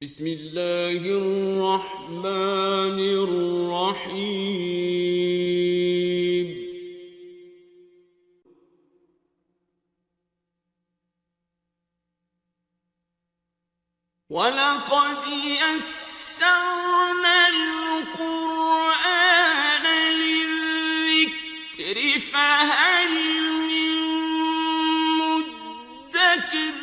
بسم اللہ الرحمن الرحیم وَلَقَدْ يَسَّرْنَا الْقُرْآنَ لِلذِّكْرِ فَهَلْ مِن مُّدَّكِرٍ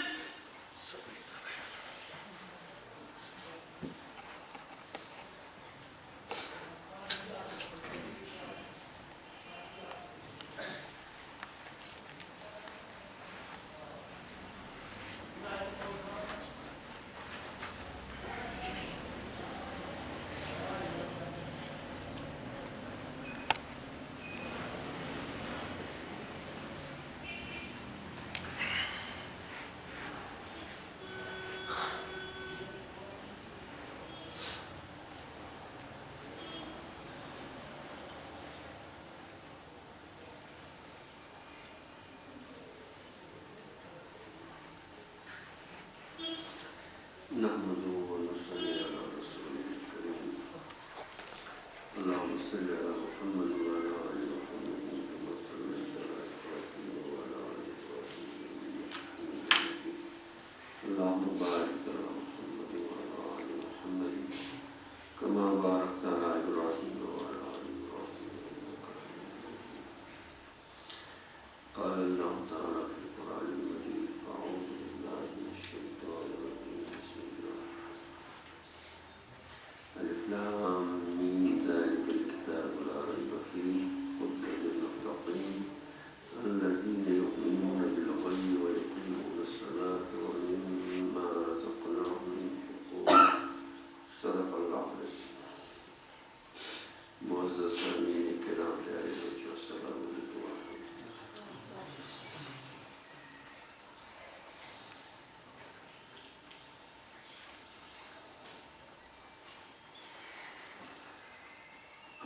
نحمده ونصلي على رسوله الكريم اللهم صل على محمد وعلى آل محمد كما صليت على إبراهيم وعلى آل إبراهيم إنك حميد مجيد اللهم بارك على محمد وعلى آل محمد كما باركت على إبراهيم وعلى آل إبراهيم إنك حميد مجيد قال الله تعالى في القرآن المجيد فأعوذ بالله من الشيطان الرجيم ألف لام ميم ذلك الكتاب لا ريب فيه هدى للمتقين الذين يؤمنون بالغيب ويقيمون الصلاة ومما رزقناهم ينفقون صدق الله العظيم. معزز سامعین کرام پیارے بچوں السلام علیکم ورحمۃ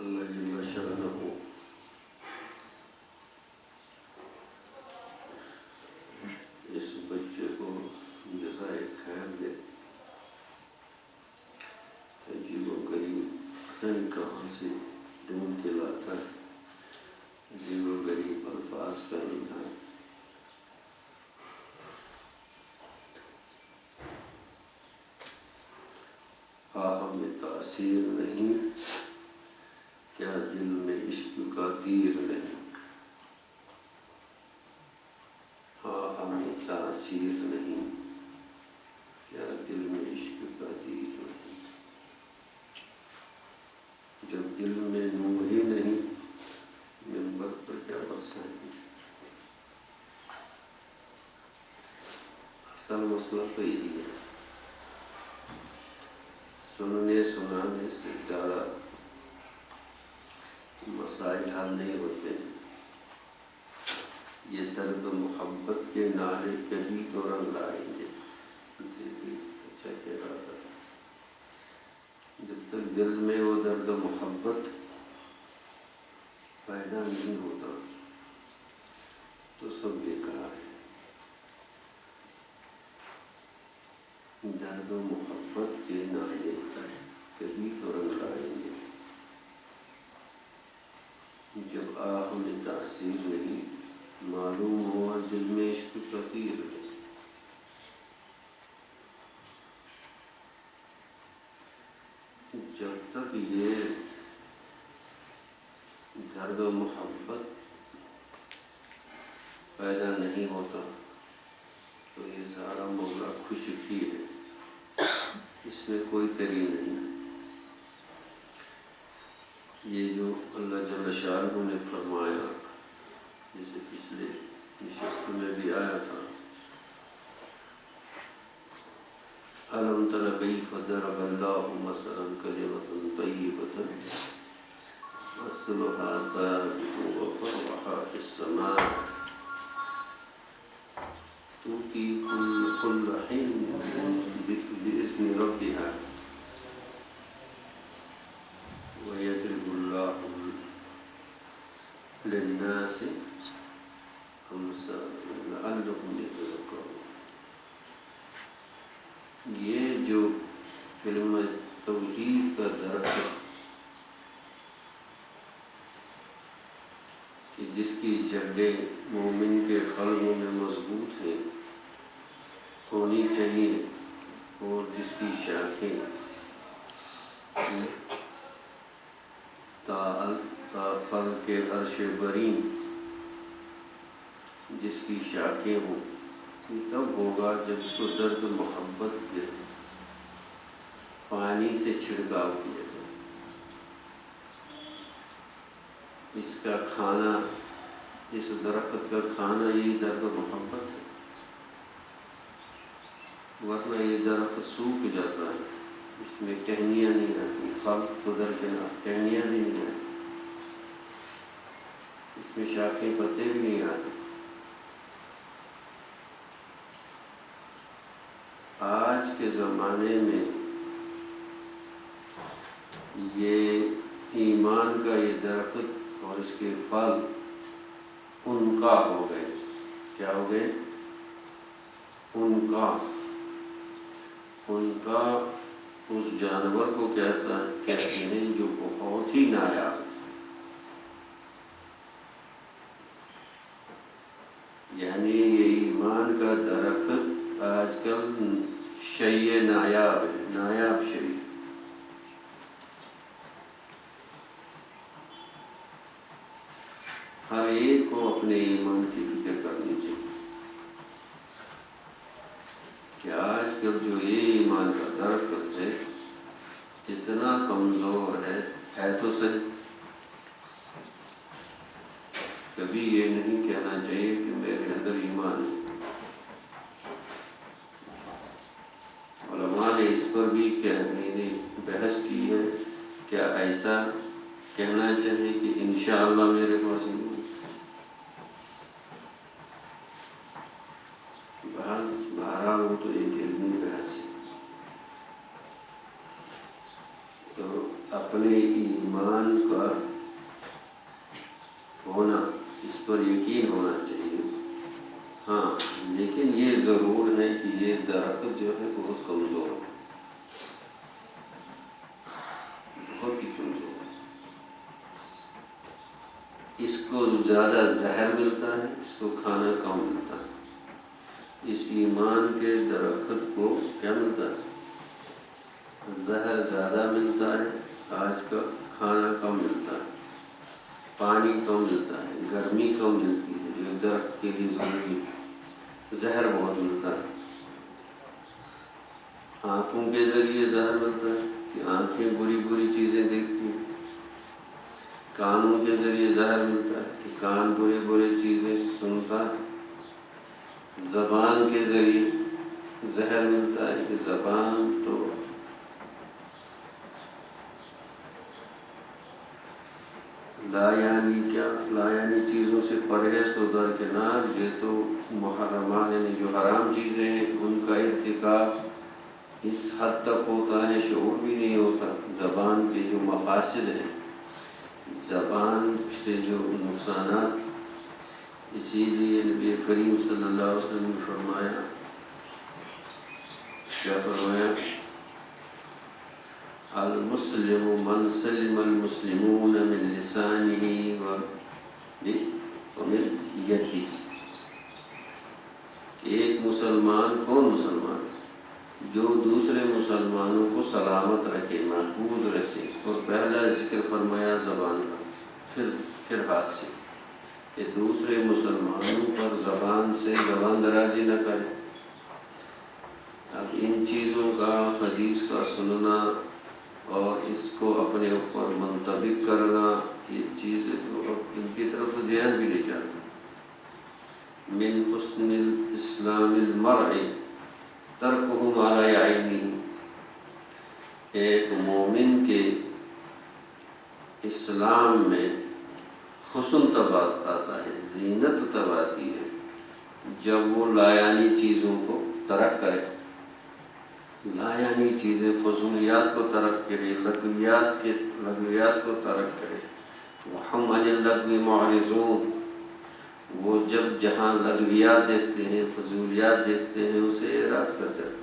اللہ جل شانہ اس بچے کو جزائے خیر دے. عجیب و غریب پتہ نہیں کہاں سے ڈھونڈ کے لاتا ہے. عجیب و غریب الفاظ کا نظام. ہمیں تاثیر نہیں کیا دل میں عشق کا تیر نہیں. ہاں ہمیں تاثیر نہیں کیا دل میں عشق کا تیر نہیں. جب دل میں نور ہی نہیں منبر پر کیا برسائیں گے. اصل مسئلہ تو یہی ہے. سننے سنانے سے زیادہ مسائل حل نہیں ہوتے. یہ درد و محبت کے نعرے کبھی تو رنگ لائیں گے. اچھا کہہ رہا تھا جب تک دل میں وہ درد و محبت پیدا نہیں ہوتا تو سب بیکار ہے. درد و محبت کے نعرے کبھی تو رنگ لائیں گے. جب آہ میں تاثیر نہیں معلوم ہوا دل میں عشق کا تیر نہیں. جب تک یہ درد و محبت پیدا نہیں ہوتا تو یہ سارا معاملہ خوشی ہے. اس میں کوئی تری نہیں. یہ جو اللہ جل شانہ نے فرمایا جسے پچھلے نشست میں بھی آیا تھا أَلَمْ تَرَ كَيْفَ ضَرَبَ اللَّهُ مَثَلًا كَلِمَةً طَيِّبَةً أَصْلُهَا ثَابِتٌ وَفَرْعُهَا فِي السَّمَاءِ تُؤْتِي كُلَّ حِينٍ بِإِذْنِ رَبِّهَا وَيَضْرِبُ اللَّهُ لِلنَّاسِ أَمْثَالَهُمْ لَعَلَّهُمْ يَتَذَكَّرُونَ. یہ جو کلمہ توحید کا درخت کہ جس کی جڑیں مومن کے قلبوں میں مضبوط ہیں ہونی چاہیے، اور جس کی شاخیں تا فل کے عرش برین جس کی شاخیں ہوں، یہ تب ہوگا جب اس کو درد محبت کے پانی سے چھڑکاؤ کیا جائے۔ اس کا کھانا، اس درخت کا کھانا یہی درد محبت ہے، ورنہ یہ درخت سوکھ جاتا ہے، اس میں ٹہنیاں نہیں رہتی، پھل تو درکنار ٹہنیاں بھی نہیں رہتی، اس میں شاخیں پتے بھی نہیں آتے۔ آج کے زمانے میں یہ ایمان کا یہ درخت اور اس کے پھل ان کا ہو گئے۔ کیا ہو گئے؟ ان کا اس جانور کو کہتے ہیں جو بہت ہی نایاب، یعنی یہ ایمان کا درخت آج کل شیء نایاب ہے، نایاب شیء۔ ہر ایک کو اپنے ایمان کی فکر کرنی چاہیے کہ آج کل جو یہ ایمان کا درخت ہے کتنا کمزور ہے تو صحیح۔ کبھی یہ نہیں کہنا چاہیے کہ میرے اندر ایمان ہے۔ علماء نے اس پر بھی بحث کی ہے، کیا ایسا کہنا چاہیے کہ انشاءاللہ میرے پاس ایمان؟ بہرحال وہ تو ایک علمی بحث ہے۔ تو اپنے ایمان کا ہونا، اس پر یقین ہونا چاہیے، ہاں، لیکن یہ ضرور ہے کہ یہ درخت جو ہے بہت کمزور ہے، بہت ہی کمزور ہے۔ اس کو زیادہ زہر ملتا ہے، اس کو کھانا کم ملتا ہے۔ اس ایمان کے درخت کو کیا ملتا ہے؟ زہر زیادہ ملتا ہے، آج کا کھانا کم ملتا ہے، پانی کم ملتا ہے، گرمی کم ملتی ہے جو درخت کے لیے ضروری ہے، زہر بہت ملتا ہے۔ آنکھوں کے ذریعے زہر ملتا ہے کہ آنکھیں بری بری چیزیں دیکھتی ہیں، کانوں کے ذریعے زہر ملتا ہے کہ کان برے برے چیزیں سنتا ہے، زبان کے ذریعے زہر ملتا ہے کہ زبان تو لا یعنی چیزوں سے پرہیز تو درکنار، یہ تو محرمات یعنی جو حرام چیزیں ہیں ان کا ارتکاب اس حد تک ہوتا ہے شعور بھی نہیں ہوتا۔ زبان کے جو مفاسد ہیں، زبان سے جو نقصانات، اسی لیے نبی کریم صلی اللہ علیہ وسلم نے فرمایا، کیا فرمایا؟ المسلم من سلم المسلمون من لسانه ومن یده۔ ایک مسلمان، کون مسلمان؟ جو دوسرے مسلمانوں کو سلامت رکھے، محفوظ رکھے، اور پہلا ذکر فرمایا زبان کا، پھر ہاتھ سے، کہ دوسرے مسلمانوں پر زبان سے زبان درازی نہ کرے۔ اب ان چیزوں کا، حدیث کا سننا اور اس کو اپنے اوپر منطبق کرنا، یہ چیزیں تو ان کی طرف تو دھیان بھی نہیں جاتا۔ من حسن الاسلام المرء ترکہ ما لا یعنی، ایک مومن کے اسلام میں حسن تب آتا ہے، زینت تب آتی ہے جب وہ لایانی چیزوں کو ترک کرے، لایانی چیزیں، فضولیات کو ترک کرے، لغویات کو ترک کرے۔ وَهُمْ عَنِ اللَّغْوِ مُعْرِضُونَ، وہ جب جہاں لغویات دیکھتے ہیں، فضولیات دیکھتے ہیں، اسے اعراض کر جاتے ہیں۔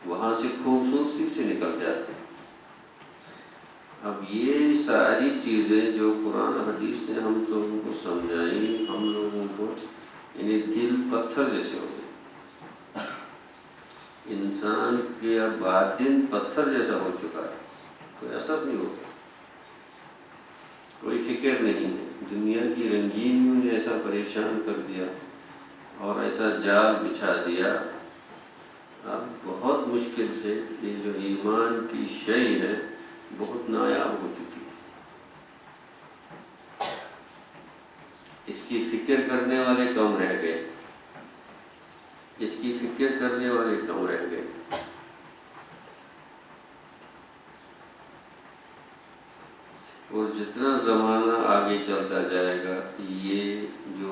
وہاں سے خوبصورتی سے نکل جاتا ہے۔ اب یہ ساری چیزیں جو قرآن حدیث نے ہم لوگوں کو سمجھائی، ہم لوگوں کو یعنی دل پتھر جیسے ہو گئے، انسان کا باطن پتھر جیسا ہو چکا ہے، کوئی اثر نہیں ہوتا، کوئی فکر نہیں ہے۔ دنیا کی رنگینیوں نے ایسا پریشان کر دیا اور ایسا جال بچھا دیا، اب بہت مشکل سے یہ جو ایمان کی شے ہے بہت نایاب ہو چکی ہے۔ اس کی فکر کرنے والے کم رہ گئے، اس کی فکر کرنے والے کم رہ گئے۔ اور جتنا زمانہ آگے چلتا جائے گا یہ جو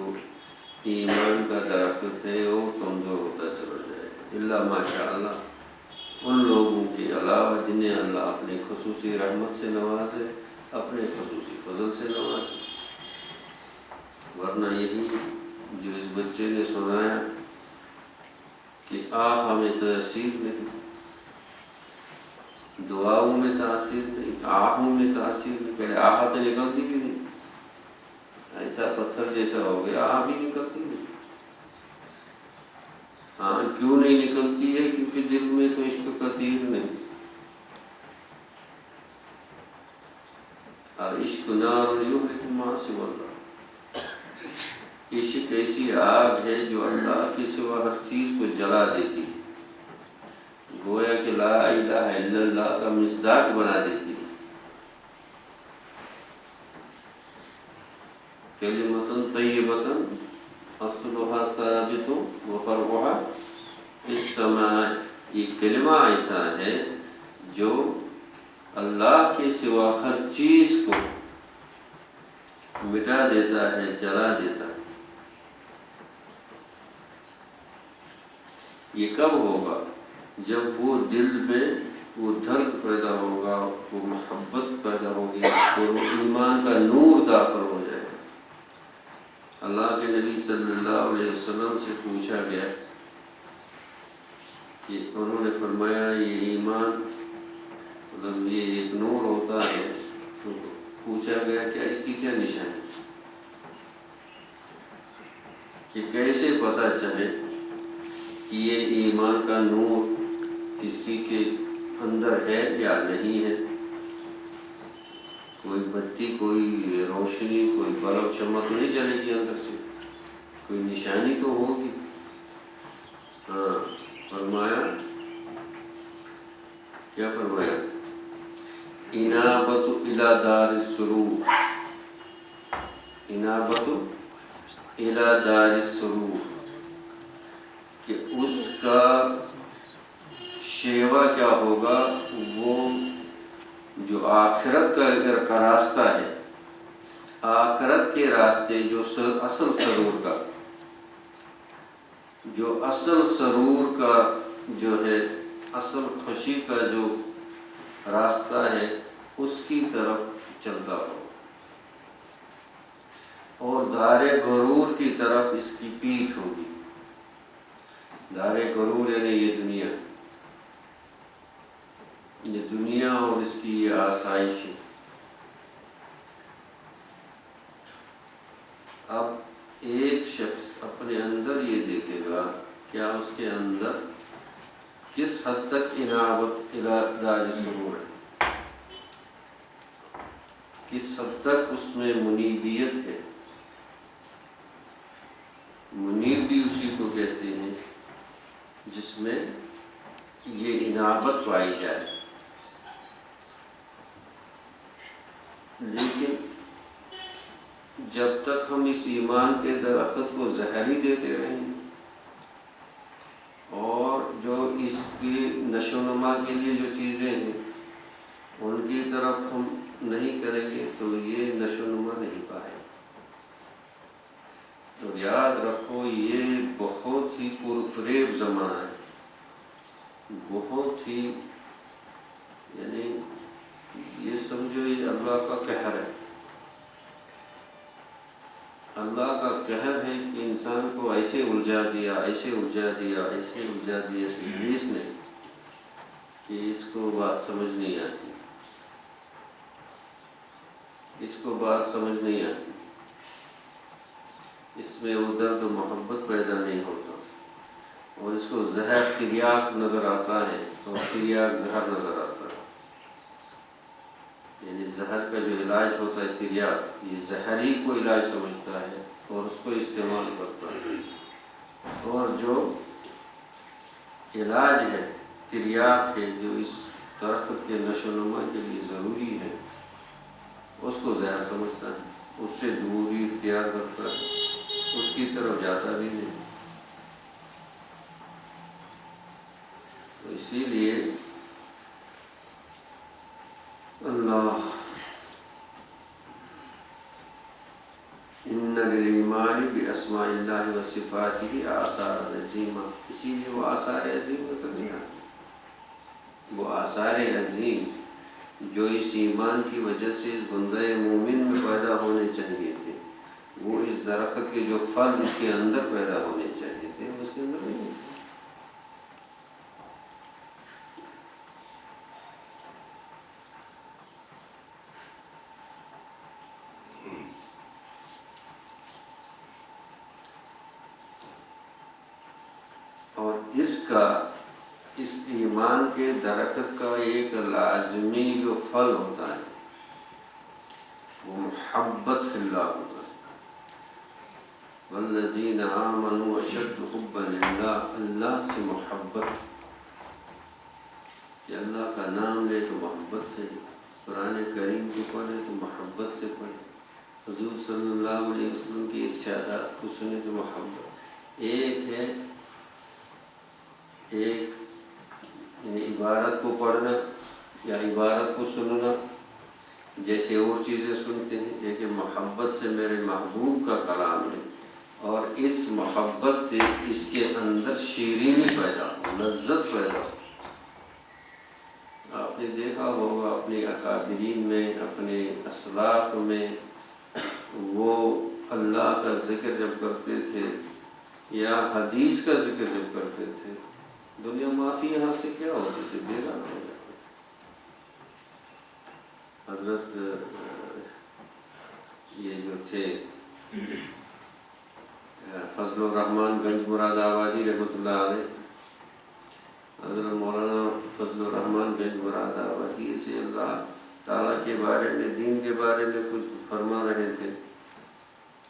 ایمان کا درخت ہے وہ کمزور ہوتا چلا جائے گا، الا ماشاء اللہ، ان لوگوں کے علاوہ جنہیں اللہ اپنے خصوصی رحمت سے نوازے، اپنے خصوصی فضل سے نوازے۔ ورنہ یہی جو اس بچے نے سنایا کہ ہمیں تاثیر نہیں، دعاؤں میں تاثیر نہیں، آہوں میں تاثیر نہیں، پہلے تو نکلتی بھی نہیں، ایسا پتھر جیسا ہو گیا، بھی نکلتی نہیں۔ کیوں نہیں نکلتی ہے؟ کیونکہ دل میں تو عشق کا تیر نہیں۔ عشق نار یحرق ما سوى اللہ، عشق ایسی آگ ہے جو اللہ کے سوا ہر چیز کو جلا دیتی ہے، گویا کہ لا الہ الا اللہ کا مصداق بنا دیتی ہے۔ کلمۃ طیبۃ اصلها ثابت وفرعها فی السماء، یہ کلمہ ایسا ہے جو اللہ کے سوا ہر چیز کو مٹا دیتا ہے، جلا دیتا ہے۔ یہ کب ہوگا؟ جب وہ دل میں وہ درد پیدا ہوگا، وہ محبت پیدا ہوگی اور وہ ایمان کا نور داخل ہو جائے گا۔ اللہ کے نبی صلی اللہ علیہ وسلم سے پوچھا گیا کہ انہوں نے فرمایا یہ ایمان مطلب یہ ایک نور ہوتا ہے، تو پوچھا گیا کہ اس کی کیا نشانی، کہ کیسے پتہ چلے کہ یہ ایمان کا نور کسی کے اندر ہے یا نہیں ہے؟ کوئی بتی، کوئی روشنی، کوئی بلب شمع تو نہیں جلے گی اندر سے، کوئی نشانی تو ہوگی۔ فرمایا، کیا فرمایا؟ انابت الی دار السرور، انابت الی دار السرور، کہ اس کا شیوا کیا ہوگا؟ وہ جو آخرت کا راستہ ہے، آخرت کے راستے جو اصل سرور کا، جو اصل سرور کا جو ہے، اصل خوشی کا جو راستہ ہے اس کی طرف چلتا ہو، اور دار غرور کی طرف اس کی پیٹھ ہوگی۔ دار غرور یعنی یہ دنیا، یہ دنیا اور اس کی یہ آسائش ہے۔ اب ایک شخص اپنے اندر یہ دیکھے گا کیا اس کے اندر کس حد تک انابت الی دار سرور ہے، کس حد تک اس میں منیبیت ہے۔ منیب بھی اسی کو کہتے ہیں جس میں یہ انابت پائی جائے۔ لیکن جب تک ہم اس ایمان کے درخت کو زہر ہی دیتے رہیں اور جو اس کی نشو و نما کے لیے جو چیزیں ہیں ان کی طرف ہم نہیں کریں گے تو یہ نشو و نما نہیں پائے۔ تو یاد رکھو یہ بہت ہی پرفریب زمانہ ہے، بہت ہی، یعنی یہ سمجھو یہ اللہ کا قہر ہے، اللہ کا قہر ہے کہ انسان کو ایسے الجھا دیا، ایسے الجھا دیا، ایسے الجھا دیا ابلیس نے کو بات سمجھ نہیں آتی، اس کو بات سمجھ نہیں آتی، اس میں وہ درد و محبت پیدا نہیں ہوتا، اور اس کو زہر تریاق نظر آتا ہے اور تریاق زہر نظر آتا ہے۔ یعنی زہر کا جو علاج ہوتا ہے تریاق، یہ زہر ہی کو علاج سمجھتا ہے اور اس کو استعمال کرتا ہے، اور جو علاج ہے تریاق ہے جو اس درخت کے نشو و نما کے لیے ضروری ہے، اس کو زہر سمجھتا ہے، اس سے دوری اختیار کرتا ہے، اس کی طرف جاتا بھی نہیں۔ تو اسی لیے اللہ ان للایمان باسماء اللہ و صفاتہ آثار عظیمہ، اسی لیے وہ آثار عظیم نظر نہیں آتے۔ وہ آثار عظیم جو اس ایمان کی وجہ سے اس بندہ مومن میں پیدا ہونے چاہیے تھے، وہ اس درخت کے جو پھل اس کے اندر پیدا ہونے چاہیے تھے، وہ اس کے اندر نہیں ہوتے۔ اور اس ایمان کے درخت کا ایک لازمی جو پھل ہوتا ہے وہ محبت فی اللہ ہوتا ہے۔ والذین آمنوا اشد حبا للہ، اللہ سے محبت، کہ اللہ کا نام لے تو محبت سے، قرآن کریم کو پڑھے تو محبت سے پڑھے، حضور صلی اللہ علیہ وسلم کی ارشادات کو سنے تو محبت۔ ایک یعنی عبارت کو پڑھنا یا عبارت کو سننا جیسے اور چیزیں سنتے ہیں، لیکن محبت سے میرے محبوب کا کلام ہے، اور اس محبت سے اس کے اندر شیرینی پیدا ہو، لذت پیدا ہو۔ آپ نے دیکھا ہوگا اپنے اکابرین میں، اپنے اسلاف میں، وہ اللہ کا ذکر جب کرتے تھے یا حدیث کا ذکر جب کرتے تھے، دنیا معافی یہاں سے کیا ہوتی تھی، بیگانہ ہو جاتے تھے۔ حضرت یہ جو تھے فضل الرحمان گنج مراد آبادی رحمۃ اللہ علیہ، حضرت مولانا فضل الرحمان گنج مراد آبادی سے اللہ تعالیٰ کے بارے میں، دین کے بارے میں کچھ فرما رہے تھے،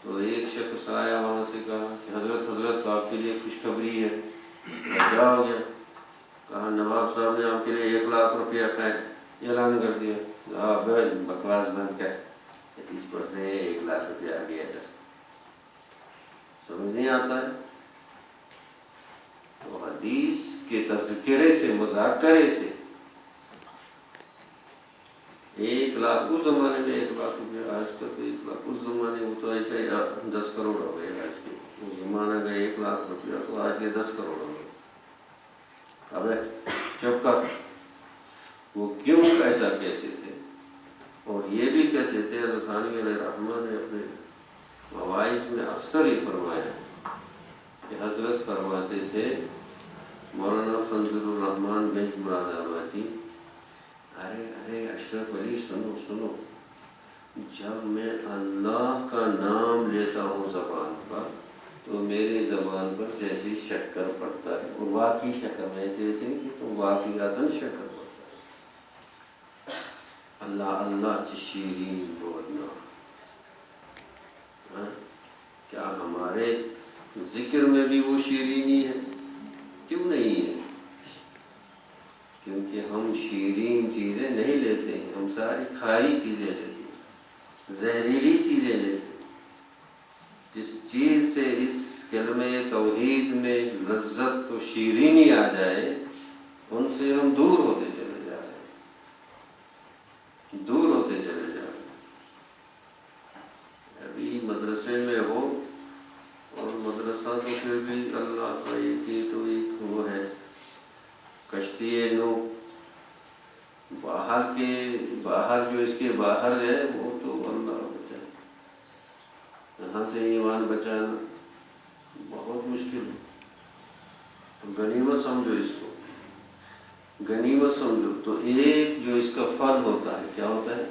تو ایک شخص آیا وہاں سے کہا کہ حضرت تو آپ کے لیے خوشخبری ہے۔ کیا ہو گیا؟ کہا نواب صاحب نے آپ کے لیے 1,00,000 روپیہ کا اعلان کر دیا۔ بکواس بند کر، حدیث پڑھتے ہیں 1,00,000 روپیہ آ گیا، سمجھ نہیں آتا ہے۔ تو حدیث کے تذکرے سے، مذاکرے سے 1,00,000 اس زمانے میں 1,00,000 روپیہ، آج کا تو 1,00,000 اس زمانے میں، تو آج کا 10 کروڑ ہو گئے، آج کے اس زمانہ کا 1,00,000 روپیہ تو آج کے 10 کروڑ ہو گئے۔ اب چپ کر، وہ کیوں ایسا کہتے تھے؟ اور یہ بھی کہتے تھے، حضرت تھانوی علیہ الرحمہ نے اپنے مواعظ میں اکثر ہی فرمایا کہ حضرت فرماتے تھے، مولانا فضل الرحمان گنج مراد آبادی، ارے اشرف علی سنو، جب میں اللہ کا نام لیتا ہوں زبان پر تو میری زبان پر جیسے شکر پڑتا ہے، اور واقعی شکر، میں ایسے نہیں کہ واقعاتاً شکر پڑتا ہے۔ اللہ اللہ چی شیرین بولنا، کیا ہمارے ذکر میں بھی وہ شیرینی ہے؟ کیوں نہیں ہے؟ کیونکہ ہم شیرین چیزیں نہیں لیتے ہیں، ہم ساری کھاری چیزیں لیتے ہیں، زہریلی چیزیں لیتے ہیں۔ جس چیز سے اس کلمہ توحید میں لذت و شیرینی آ جائے، ان سے ہم دور ہوتے چلے جا رہے ہیں، دور ہوتے چلے جا رہے ہیں۔ ابھی مدرسے میں ہو، اور مدرسہ تو پھر بھی اللہ کا ایک وہ ہے، کشتی نو، باہر جو اس کے باہر ہے وہ تو اللہ بچائے، یہاں سے ایمان بچانا بہت مشکل ہے۔ تو غنیمت سمجھو اس کو، غنیمت سمجھو تو ایک جو اس کا پھل ہوتا ہے کیا ہوتا ہے؟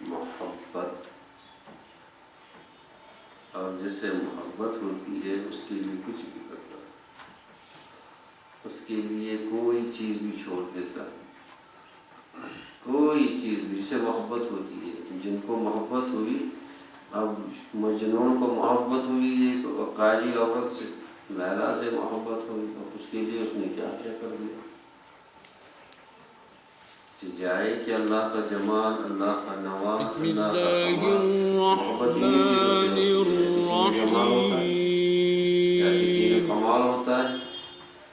محبت. اور جس سے محبت ہوتی ہے اس کے لیے کچھ بھی کرتا ہے، اس کے لیے کوئی چیز بھی چھوڑ دیتا ہے، کوئی چیز بھی. جس سے محبت ہوتی ہے، جن کو محبت ہوئی، اب مجنون کو محبت ہوئی ایک قاری عورت سے، لیلا سے محبت ہوئی، اب اس کے لیے اس نے کیا کیا کر دیا. جائے کہ اللہ کا جمال، اللہ کا نواز، بسم اللہ کا اللہ کمال، محبت انہی چیزوں سے الرحمن ہوتی ہے. کسی میں جمال ہوتا ہے یا کسی میں الرحیم کمال ہوتا ہے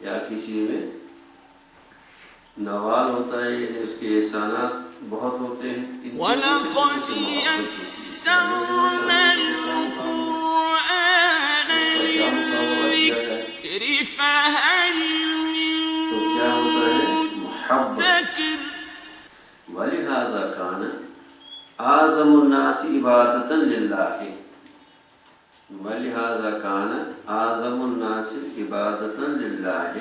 یا کسی میں نوال ہوتا ہے، یعنی اس کے احسانات بہت ہوتے ہیں. ان چیزوں سے کسی وَلَقَدْ سے محبت ہوتی ہے. تو اللہ جل يَسَّرْنَا شانہ کو کیا مقابلہ الْقُرْآنَ کیا جائے؟ لِلذِّكْرِ فَهَلْ تو کیا ہوتا ہے؟ مِن محبت. مُدَّكِرٍ. وَلِهَذَا كَانَ أَعْظَمُ النَّاسِ عِبَادَةً لِلَّهِ. وَلِهَذَا كَانَ أَعْظَمُ النَّاسِ عِبَادَةً لِلَّهِ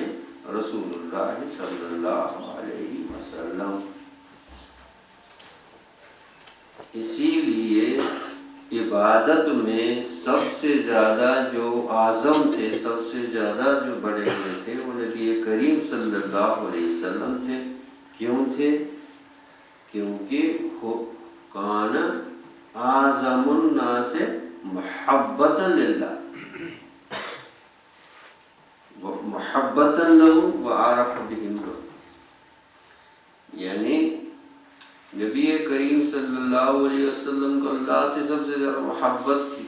رسول اللہ صلی اللہ علیہ وسلم. اسی لیے عبادت میں سب سے زیادہ جو اعظم تھے، سب سے زیادہ جو بڑے ہوئے تھے، وہ نبی کریم صلی اللہ علیہ وسلم تھے. کیوں تھے؟ کیونکہ کان اعظم الناس محبتا للہ محبتا لہ وعرف بہم لہ. یعنی نبی کریم صلی اللہ علیہ وسلم کو اللہ سے سب سے زیادہ محبت تھی.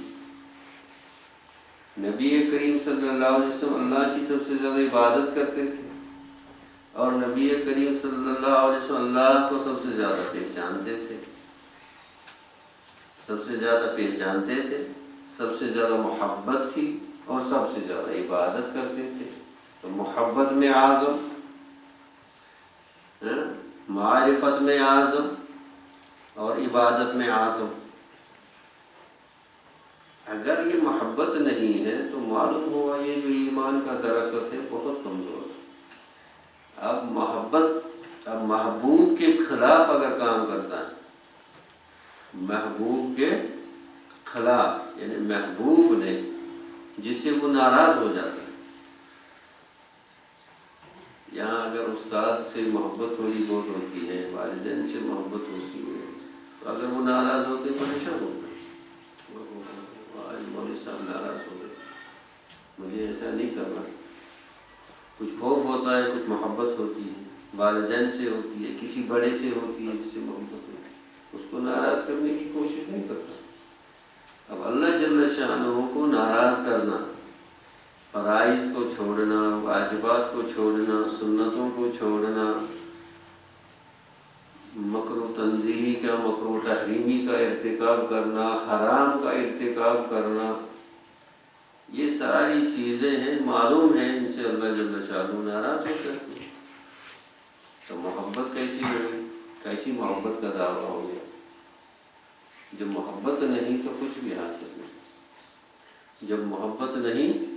نبی کریم صلی اللہ علیہ وسلم اللہ کی سب سے زیادہ عبادت کرتے تھے، اور نبی کریم صلی اللہ علیہ وسلم اللہ کو سب سے زیادہ پہچانتے تھے، سب سے زیادہ پہچانتے تھے، سب سے زیادہ محبت تھی، اور سب سے زیادہ عبادت کرتے تھے. تو محبت میں اعظم، معرفت میں اعظم، اور عبادت میں اعظم. اگر یہ محبت نہیں ہے تو معلوم ہوا یہ جو ایمان کا درخت ہے بہت کمزور ہے. اب محبوب کے خلاف اگر کام کرتا ہے، محبوب کے خلاف، یعنی محبوب نے جس سے وہ ناراض ہو جاتا ہے. یہاں اگر استاد سے محبت تھوڑی بہت ہوتی ہے، والدین سے محبت ہوتی ہے، تو اگر وہ ناراض ہوتے ہیں پریشان ہوتے ہیں، آج مولوی صاحب ناراض ہو گئے، مجھے ایسا نہیں کرنا. کچھ خوف ہوتا ہے، کچھ محبت ہوتی ہے، والدین سے ہوتی ہے، کسی بڑے سے ہوتی ہے جس سے محبت ہوتی ہے، اس کو ناراض کرنے کی کوشش نہیں کرتا. اب اللہ جل شانہ کو ناراض کرنا، فرائض کو چھوڑنا، واجبات کو چھوڑنا، سنتوں کو چھوڑنا، مکروہ تنزیہی کا، مکروہ تحریمی کا ارتکاب کرنا، حرام کا ارتکاب کرنا، یہ ساری چیزیں ہیں، معلوم ہے ان سے اللہ جل شانہ ناراض ہو جاتے ہیں. تو محبت کیسی ہوگی؟ کیسی محبت کا دعویٰ ہو گیا؟ جب محبت نہیں تو کچھ بھی حاصل نہیں. جب محبت نہیں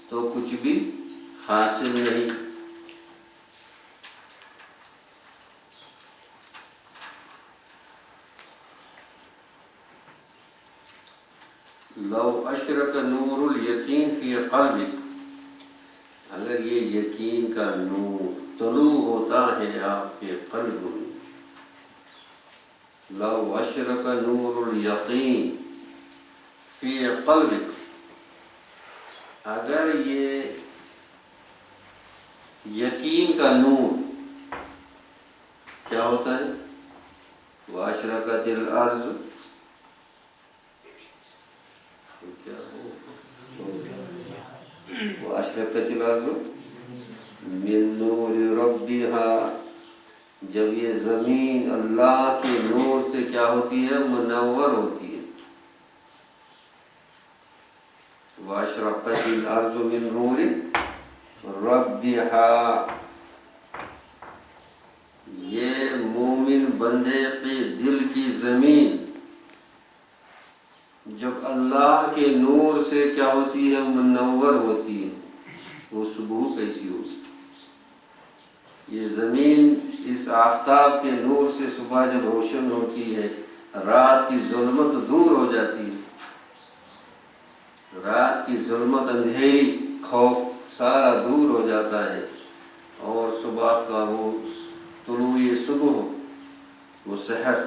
تو کچھ بھی حاصل نہیں. لو اشرق نور الیقین فی قلبک، اگر یہ یقین کا نور طلوع ہوتا ہے آپ کے قلب میں، لو اشرق نور الیقین فی قلبک، اگر یہ یقین کا نور کیا ہوتا ہے؟ واشرقت الارض، واشرقت الارض من نور ربها، جب یہ زمین اللہ کے نور سے کیا ہوتی ہے؟ منور ہوتی ہے. واشرقت الارض من نور ربها، یہ مومن بندے کے دل کی زمین جب اللہ کے نور سے کیا ہوتی ہے؟ منور ہوتی ہے. وہ صبح کیسی ہوتی؟ یہ زمین اس آفتاب کے نور سے صبح جب روشن ہوتی ہے رات کی ظلمت دور ہو جاتی ہے، رات کی ظلمت اندھیری خوف سارا دور ہو جاتا ہے، اور صبح کا وہ طلوع صبح وہ سحر،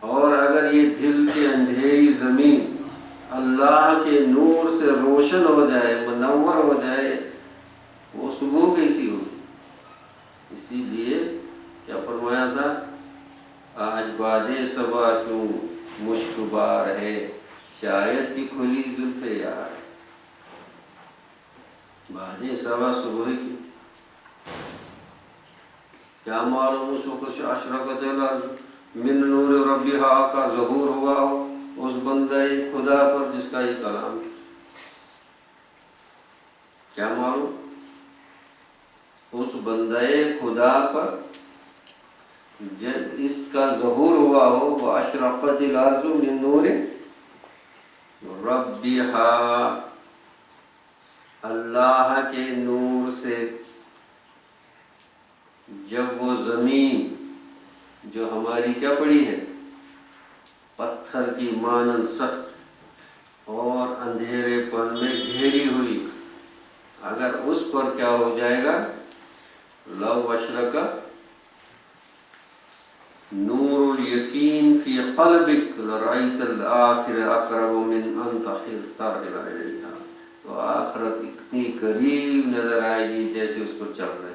اور اگر یہ دل کی اندھیری زمین اللہ کے نور سے روشن ہو جائے منور ہو جائے وہ صبح کیسی ہوگی؟ اسی لیے کیا فرمایا تھا، آج باد صبا کیوں مشک بار ہے شاید کی کھلی زلف یار، باد صبا صبح کی کیا معلوم اس وقت اشرقت الارض من نور ربیہا کا ظہور ہوا ہو اس بندہ خدا پر جس کا یہ کلام ہے، کیا معلوم اس بندہ خدا پر جب اس کا ظہور ہوا ہو، وہ اشرقت الارض من نور ربیہا، اللہ کے نور سے جب وہ زمین جو ہماری کیا پڑی ہے پتھر کی مانند سخت اور اندھیرے پن میں گھیری ہوئی، اگر اس پر کیا ہو جائے گا، لو اشرق نور الیقین فی قلبک لرأیت الآخر اقرب من ان ترحل الیہا، تو آخرت اتنی قریب نظر آئے گی جیسے اس پر چل رہے ہیں۔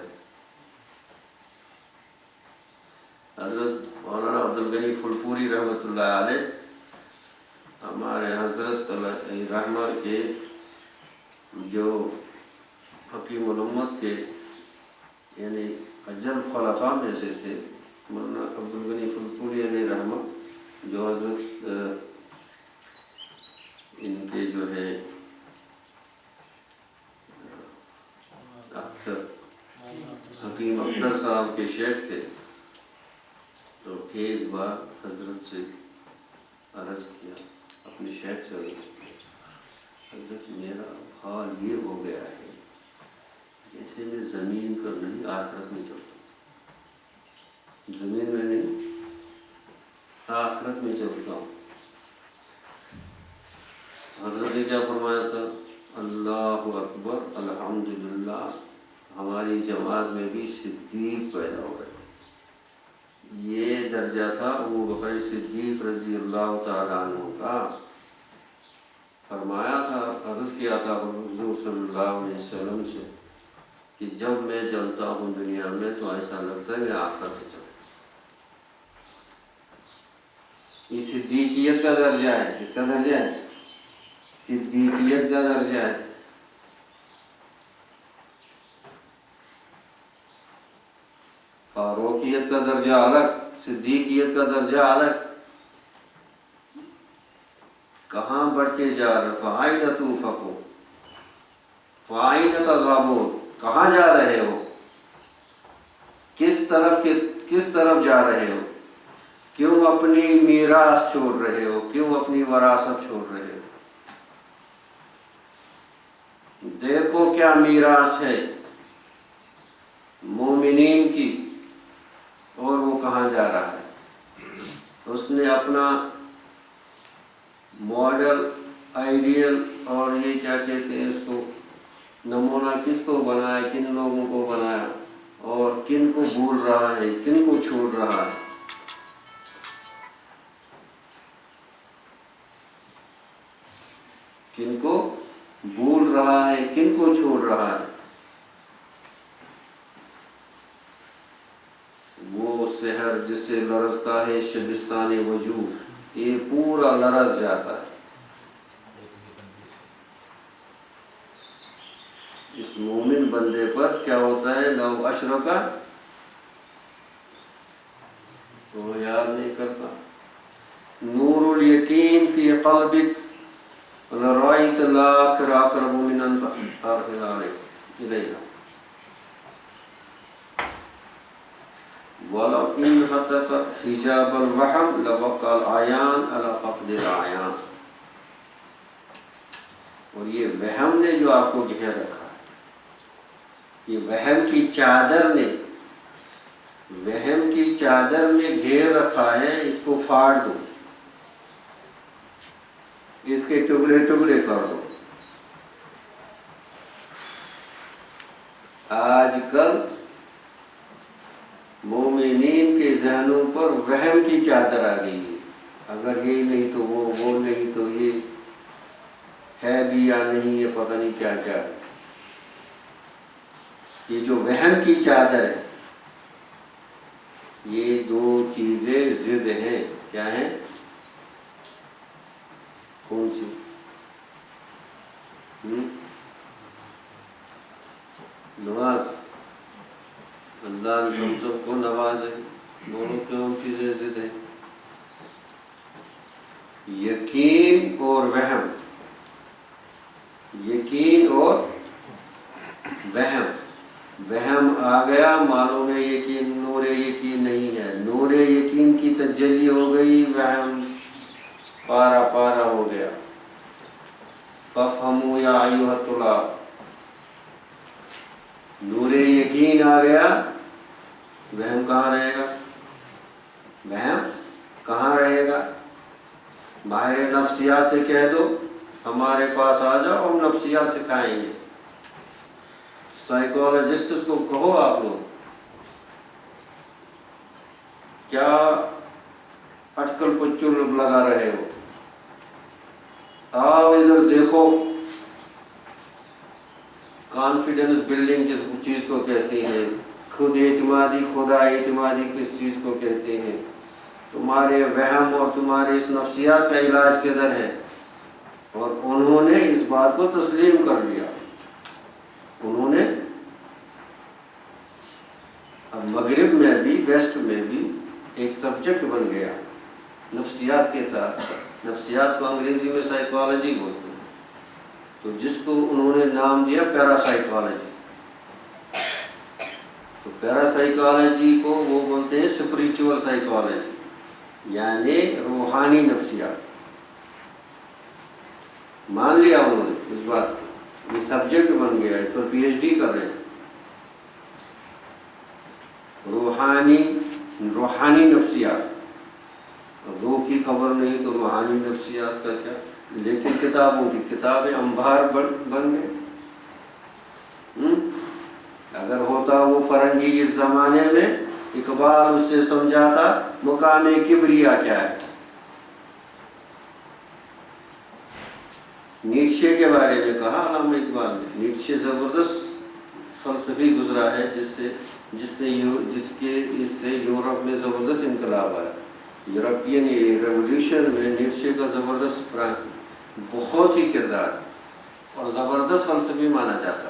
حضرت مولانا عبدالغنی پھولپوری رحمۃ اللہ علیہ ہمارے حضرت رحمہ کے جو حکیم الامت کے یعنی اجل خلفاء میں سے تھے، مولانا عبدالغنی پھولپوری علیہ رحمہ، جو حضرت ان کے جو ہے حکیم اختر صاحب کے شیخ تھے، تو ایک بار حضرت سے عرض کیا، اپنے شیخ سے عرض کیا، حضرت میرا حال یہ ہو گیا ہے جیسے میں زمین پر نہیں آخرت میں چلتا ہوں، زمین میں نہیں آخرت میں چلتا ہوں۔ حضرت نے کیا فرمایا تھا، اللہ اکبر الحمدللہ، ہماری جماعت میں بھی صدیق پیدا ہو گئے۔ یہ درجہ تھا ابو بکر صدیق رضی اللہ تعالیٰ عنہ کا۔ فرمایا تھا، عرض کیا تھا حضور صلی اللہ علیہ وسلم سے کہ جب میں چلتا ہوں دنیا میں تو ایسا لگتا ہے میں آخرت سے چلتا ہوں۔ یہ صدیقیت کا درجہ ہے، کس کا درجہ ہے؟ صدیقیت کا درجہ ہے۔ فاروقیت کا درجہ الگ، صدیقیت کا درجہ الگ۔ کہاں بڑھ کے جا رہے، فَأَيْنَ تُوفَقُونَ فَأَيْنَ تَذْهَبُونَ، کہاں جا رہے ہو، کس طرف جا رہے ہو، کیوں اپنی میراث چھوڑ رہے ہو، کیوں اپنی وراثت چھوڑ رہے ہو؟ دیکھو کیا میراث ہے مومنین کی، اور وہ کہاں جا رہا ہے۔ اس نے اپنا ماڈل، آئیڈیل اور یہ کیا کہتے ہیں اس کو، نمونہ کس کو بنایا، کن لوگوں کو بنایا، اور کن کو بھول رہا ہے، کن کو چھوڑ رہا ہے۔ کن کو بھول رہا ہے، کن کو چھوڑ رہا ہے۔ وہ سحر جس سے لرزتا ہے شبستان وجود، یہ پورا لرز جاتا ہے۔ اس مومن بندے پر کیا ہوتا ہے، لو اشرکا، تو یاد نہیں کرتا، نور الیقین فی قلبک لرأیت الآخر اقرب من ان ترحل الیہا، وَلَوْ إِنْ حَتَّقَ حِجَابَ الْوَحْمِ لَبَقَّى الْعَيَانِ عَلَى فَقْدِ الْعَيَانِ۔ اور یہ وہم نے جو آپ کو گھیر رکھا ہے، یہ وہم کی چادر نے گھیر رکھا ہے، اس کو پھاڑ دو، اس کے ٹکڑے ٹکڑے کر دو۔ آج کل مومنین کے ذہنوں پر وہم کی چادر آ گئی ہے، اگر یہ نہیں تو وہ نہیں تو یہ ہے بھی یا نہیں، یہ پتہ نہیں کیا کیا ہے۔ یہ جو وہم کی چادر ہے، یہ دو چیزیں ضد ہیں۔ کیا ہیں؟ کون سی؟ نواز اللہ نے ہم سب کو نوازے، دونوں کیوں چیزیں ضد ہیں؟ یقین اور وہم، یقین اور وہم۔ وہم آ گیا، معلوم ہے یقین، نور یقین نہیں ہے، نور یقین کی تجلی ہو گئی، وہم پارا پارا ہو گیا۔ فَافْهَمُوا يَا أَيُّهَا الطُّلَابُ، نور یقین آ گیا، وہم کہاں رہے گا؟ وہم کہاں رہے گا؟ ماہر نفسیات سے کہہ دو ہمارے پاس آ جاؤ، ہم نفسیات سکھائیں گے۔ سائیکالوجسٹ کو کہو آپ لوگ کیا اٹکل پچو لگا رہے ہو، آؤ ادھر دیکھو، کانفیڈنس بلڈنگ کس چیز کو کہتے ہیں، خود اعتمادی خدا اعتمادی کس چیز کو کہتے ہیں، تمہارے وہم اور تمہارے اس نفسیات کا علاج کدھر ہے؟ اور انہوں نے اس بات کو تسلیم کر لیا۔ انہوں نے اب مغرب میں بھی ویسٹ میں بھی ایک سبجیکٹ بن گیا نفسیات کے ساتھ، نفسیات کو انگریزی میں سائیکالوجی بولتے ہیں، تو جس کو انہوں نے نام دیا پیراسائیکالوجی۔ تو پیراسائیکالوجی کو وہ بولتے ہیں اسپریچول سائیکالوجی، یعنی روحانی نفسیات۔ مان لیا انہوں نے اس بات کو، یہ سبجیکٹ بن گیا، اس پر پی ایچ ڈی کر رہے ہیں۔ روحانی نفسیات، روح کی خبر نہیں تو روحانی نفسیات کا کیا؟ لیکن کتابوں کی کتابیں انبار بن گئے۔ اگر ہوتا وہ فرنگی اس زمانے میں، اقبال اس سے سمجھاتا مقام کبریا کیا ہے۔ نیٹشے کے بارے میں کہا علامہ اقبال نے، نیٹشے زبردست فلسفی گزرا ہے جس سے یورپ میں زبردست انقلاب آیا۔ یورپین ریولیوشن میں نیٹشے کا زبردست بہت ہی کردار اور زبردست فلسفی مانا جاتا۔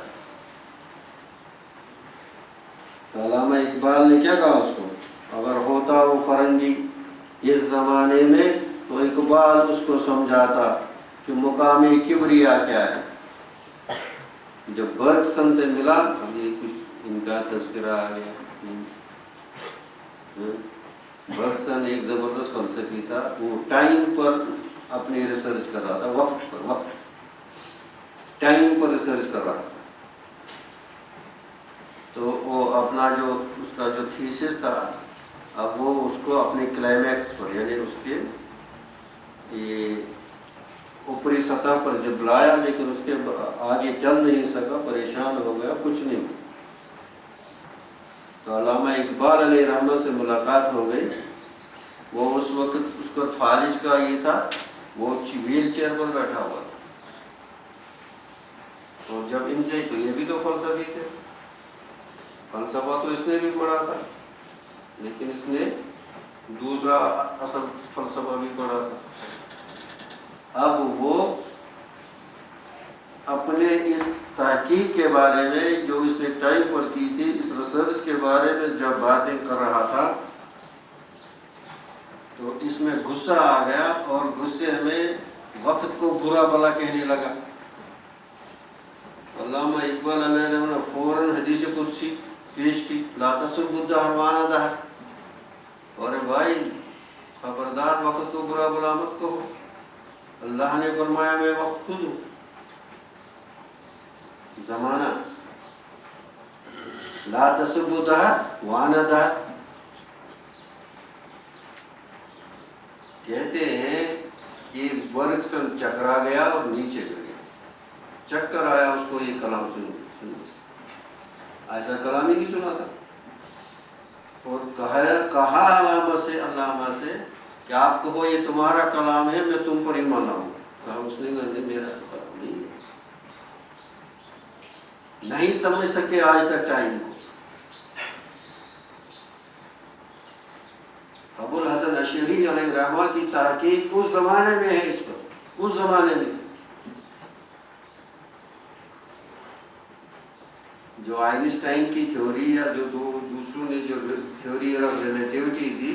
تو علامہ اقبال نے کیا کہا اس کو، اگر ہوتا وہ فرنگی اس زمانے میں تو اقبال اس کو سمجھاتا کہ مقام کبریا کیا ہے۔ جب برگسن سے ملا، ابھی کچھ ان کا تذکرہ آ گیا، برگسن ایک زبردست فلسفی تھا، وہ ٹائم پر اپنی ریسرچ کر رہا تھا، وقت ٹائم پر ریسرچ کر رہا تھا۔ تو وہ اپنا اس کا جو تھیسس تھا، اب وہ اس کو اپنے کلائمیکس پر، یعنی اس کے یہ اوپری سطح پر جب لایا، لیکن اس کے آگے چل نہیں سکا، پریشان ہو گیا، کچھ نہیں۔ تو علامہ اقبال علیہ رحمت سے ملاقات ہو گئی۔ وہ اس وقت اس کو فالج کا یہ تھا، وہ ویل چیئر پر بیٹھا ہوا تھا۔ تو جب ان سے، تو یہ بھی تو فلسفی تھے، فلسفہ تو اس نے بھی پڑھا تھا، لیکن اس نے دوسرا اصل فلسفہ بھی پڑھا تھا۔ اب وہ اپنے اس تحقیق کے بارے میں جو اس نے ٹائم پر کی تھی، اس ریسرچ کے بارے میں جب باتیں کر رہا تھا، تو اس میں غصہ آ گیا اور غصے میں وقت کو برا بھلا کہنے لگا۔ علامہ اقبال علیہ السلام نے فوراً حدیث قدسی پیش کی، لا تسبوا الدہر وانا دہر، اور بھائی خبردار وقت کو برا بھلا مت کہو، اللہ نے فرمایا میں وقت خود ہوں۔ زمانہ لا تسبوا دہر وانا دہر. کہتے ہیں کہ برق سے چکرا گیا اور نیچے گر گیا. چکر آیا اس کو یہ کلام سنو. ایسا کلام ہی نہیں سنا تھا. اور کہا علامہ سے کہ آپ کہو یہ تمہارا کلام ہے میں تم پر ایمان لاؤں. کہا اس نے کہا نہیں میرا تو کلام نہیں ہے. نہیں سمجھ سکے آج تک ٹائم کو. ابو الحسن اشعری علیہ رحمہ کی تحقیق اس زمانے میں ہے اس پر. اس زمانے میں جو آئنسٹائن کی تھیوری یا جو دوسروں نے جو تھیوری آف ریلیٹیوٹی دی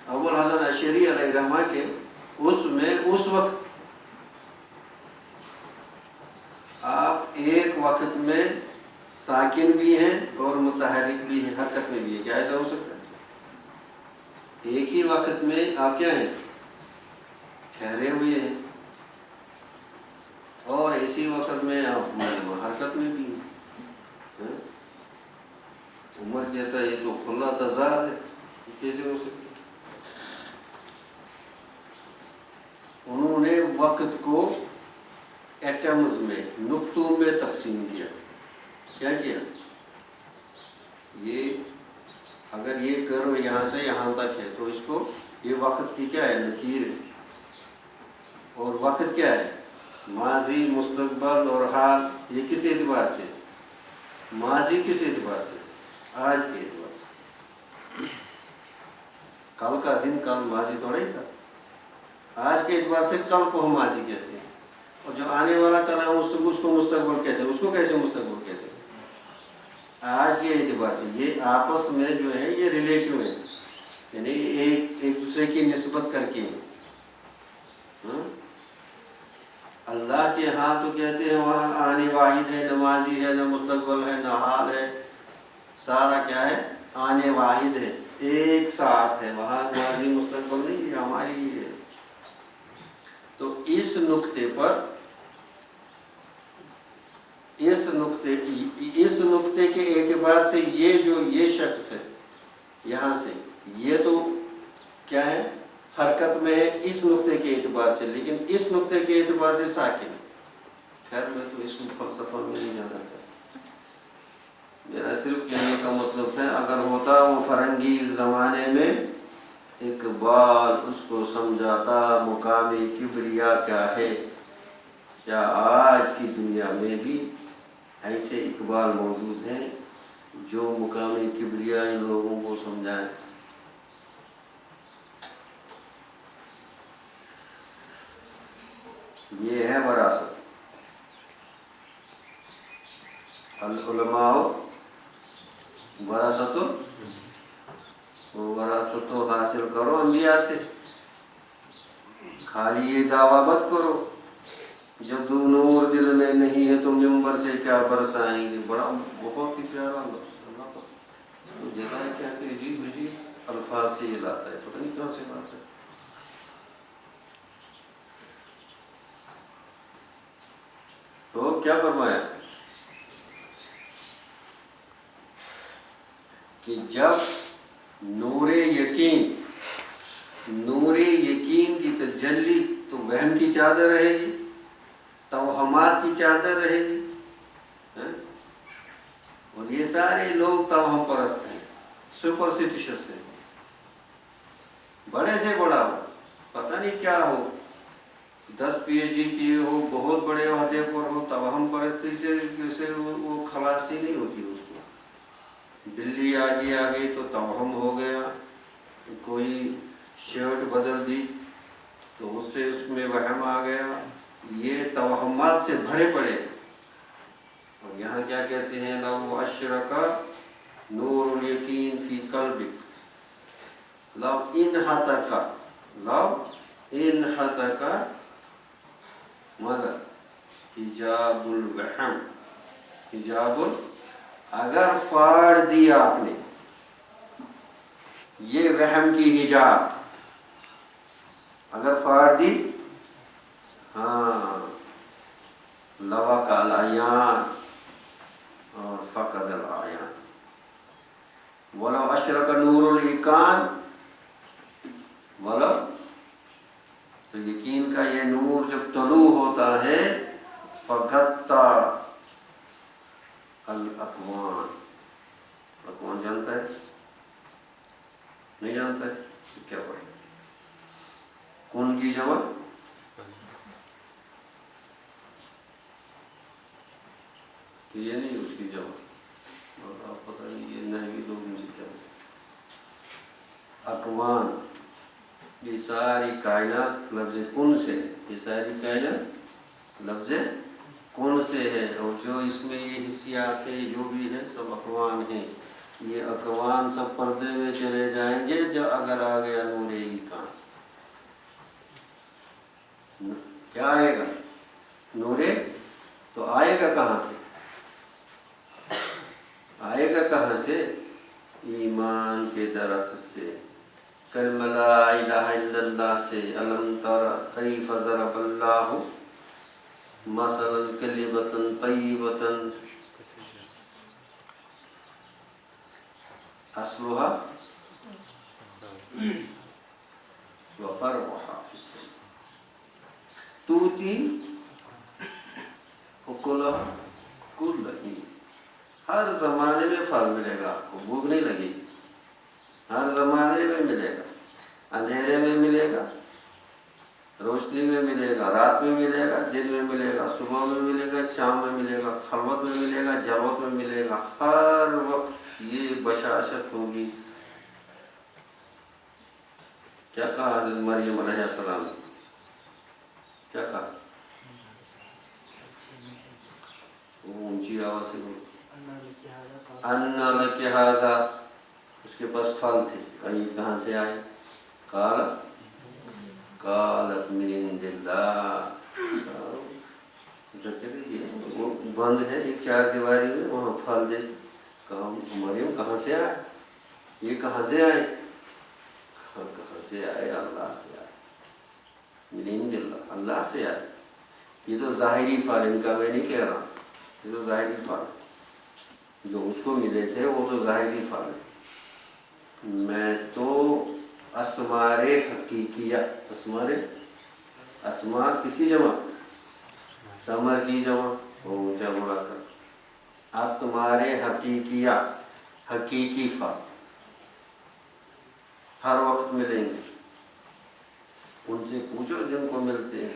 ابو الحسن اشعری علیہ رحمہ کے اس میں اس وقت آپ ایک وقت میں ساکن بھی ہیں اور متحرک بھی ہیں, حرکت میں بھی ہے. کیا ایسا ہو سکتا ہے؟ ایک ہی وقت میں آپ کیا ہیں؟ ٹھہرے ہوئے ہیں اور اسی وقت میں آپ حرکت میں بھی ہیں. عمر کہتا ہے یہ تو کھلا تضاد ہے, کیسے ہو سکتا ہے؟ انہوں نے وقت کو ایٹمز میں, نقطوں میں تقسیم کیا. کیا کیا؟ یہ اگر یہ کرو یہاں سے یہاں تک ہے تو اس کو یہ وقت کی کیا ہے؟ لکیر ہے. اور وقت کیا ہے؟ ماضی, مستقبل اور حال. یہ کس اعتبار سے؟ ماضی کس اعتبار سے؟ آج کے اعتبار سے. کل کا دن کل ماضی تھوڑا ہی تھا. آج کے اعتبار سے کل کو ہم ماضی کہتے ہیں, اور جو آنے والا کل ہے اس کو مستقبل کہتے ہیں. اس کو کیسے مستقبل کہتے ہیں؟ آج کے اعتبار سے. یہ آپس میں جو ہے یہ ریلیٹیو ہے, یعنی ایک دوسرے کی نسبت کر کے. اللہ کے ہاں تو کہتے ہیں وہاں آنے واحد ہے, نہ ماضی ہے, نہ مستقبل ہے, نہ حال ہے. سارا کیا ہے؟ آنے واحد ہے, ایک ساتھ ہے. وہاں ماضی مستقبل نہیں, یہ ہماری ہی ہے. تو اس نقطے کے اعتبار سے یہ شخص ہے یہاں سے, یہ تو کیا ہے؟ حرکت میں ہے اس نقطے کے اعتبار سے, لیکن اس نقطے کے اعتبار سے ساکن. خیر میں تو اس فلسفہ میں نہیں جانا چاہتا. میرا صرف کہنے کا مطلب تھا اگر ہوتا وہ فرنگی اس زمانے میں اقبال اس کو سمجھاتا مقام کبریا کیا ہے. کیا آج کی دنیا میں بھی ایسے اقبال موجود ہیں جو مقام کبریا ان لوگوں کو سمجھائیں؟ یہ ہے وراثت. العلماء وراثت حاصل کرو انبیاء سے. خالی یہ دعویٰ مت کرو جب دو نور دل میں نہیں ہے تو منبر سے کیا برسائیں گے. بہت ہی پیارا لفظ. جزائے کیا کہ عجیب عجیب الفاظ سے یہ لاتا ہے, پتہ نہیں کہاں سے لاتا ہے. تو کیا فرمایا کہ جب نور یقین کی تجلی تو وہم کی چادر رہے گی, توہمات کی چادر رہے گی. اور یہ سارے لوگ توہم پرست ہیں, سپرسٹیشس ہیں. بڑے سے بڑا ہو, پتہ نہیں کیا ہو, 10 PhD کیے ہو, بہت بڑے عہدے پر ہو, توہم پرستی سے وہ خلاصی نہیں ہوتی. اس کو بلی آ گئی تو توہم ہو گیا, کوئی شرٹ بدل دی تو اس سے اس میں وہم آ گیا. یہ توہمات سے بھرے پڑے. اور یہاں کیا کہتے ہیں؟ لو اشرک نور الیقین فی قلبک لو انحتک ماذا حجاب الوہم. اگر پھاڑ دی آپ نے یہ وہم کی حجاب, اگر پھاڑ دی, ہاں, لوک العیان اور فقد العیان. ولو اشرق نور الایقان، ولو، تو یقین کا یہ نور جب طلوع ہوتا ہے فغطا الاکوان، اکوان جانتا ہے؟ نہیں جانتا ہے؟ کیا پڑھے؟ کن کی جمع تو یہ نہیں اس کی جمع، اور آپ پتہ نہیں یہ نحوی لوگ مجھے کیا اکوان، یہ ساری کائنات لفظ کن سے ہے، یہ ساری کائنات لفظ کن سے ہے، اور جو اس میں یہ حصیات ہے جو بھی ہے سب اکوان ہیں، یہ اکوان سب پردے میں چلے جائیں گے جو اگر آ گیا نور ایقان۔ کیا آئے گا؟ نور، تو آئے گا کہاں سے؟ آئے گا کہاں سے؟ ایمان کے درخت سے، کلمہ لا الہ الا اللہ سے، الم تر کیف ضرب اللہ مثلا کلمۃ طیبۃ اصلها وفرعها فی السماء تؤتی اکلها کل حین، ہر زمانے میں پھل ملے گا، آپ کو بھوک نہیں لگے گی، ہر زمانے میں ملے گا، اندھیرے میں ملے گا، روشنی میں ملے گا، رات میں ملے گا، دن میں ملے گا، صبح میں ملے گا، شام میں ملے گا، خلوت میں ملے گا، جلوت میں ملے گا، ہر وقت یہ بشاشت ہوگی۔ کیا کہا حضرت مریم علیہ السلام نے؟ کیا کہا؟ وہ اونچی آواز سے بولو، انا لک ھذا، اس کے پاس پھل تھے، کہیں کہاں سے آئے؟ قالت من عند اللہ، وہ بند ہے ایک چار دیواری میں، وہاں پھل دے، کہا مریم کہاں سے آئے؟ یہ کہاں سے آئے؟ کہاں سے آئے؟ اللہ سے آئے، من عند اللہ، اللہ سے آئے۔ یہ تو ظاہری پھل، ان کا میں نہیں کہہ رہا، یہ تو ظاہری پھل جو اس کو ملے تھے وہ تو ظاہری پھل ہے۔ میں تو اسمار حقیقیہ، اسمار کس کی جمع؟ ثمر کی جمع، وہ اونچا بڑا کر، اسمار حقیقیہ، حقیقی پھل ہر وقت ملیں گے، ان سے پوچھو جن کو ملتے ہیں،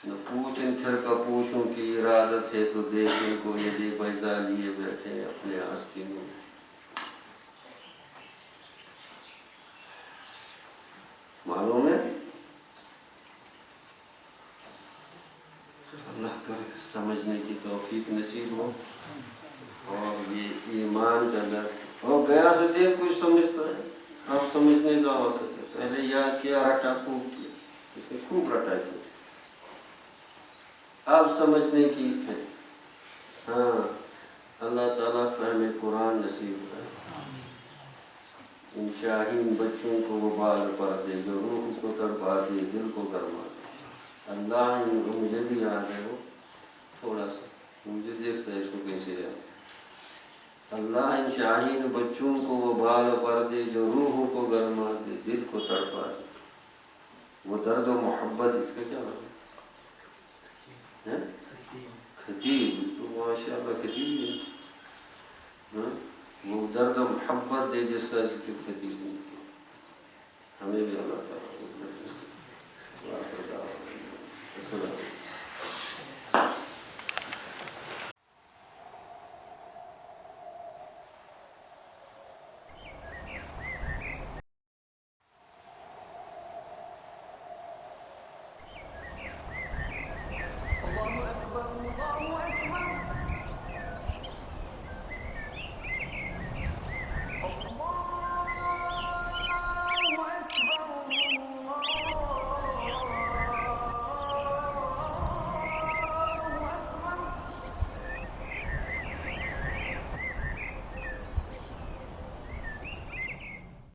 نہ پوچھیں پھر کا پوچھوں کی ارادت ہے تو دیکھیں کو، یہ دے بیضا لیے بیٹھے اپنے آستینوں میں۔ معلوم ہے؟ اللہ کرے سمجھنے کی توفیق نصیب ہو، اور یہ ایمان کا در، اور گیا سے دیکھ کچھ سمجھتا ہے، اب سمجھنے کا وقت ہے، پہلے یاد کیا، رٹا خوب کیا، اس نے خوب رٹا کیا، اب سمجھنے کی ہے۔ ہاں، اللہ تعالیٰ فہم قرآن نصیب کرے، ان شاہین بچوں کو وہ بال پر دے جو روح کو تڑپا دے، دل کو گرما دے۔ اللہ مجھے بھی یاد ہے، وہ تھوڑا سا مجھے دیکھتا ہے اس کو کیسے یاد، اللہ ان شاہین بچوں کو وہ بال پر دے جو روح کو گرما دے، دل کو تڑپا دے۔ وہ درد و محبت، اس کا کیا ہے؟ خطیب، تو ماشاء اللہ خطیب ہے، وہ درد و محبت دے جس کا ذکر خطیب نہیں کیا، ہمیں بھی اللہ تعالیٰ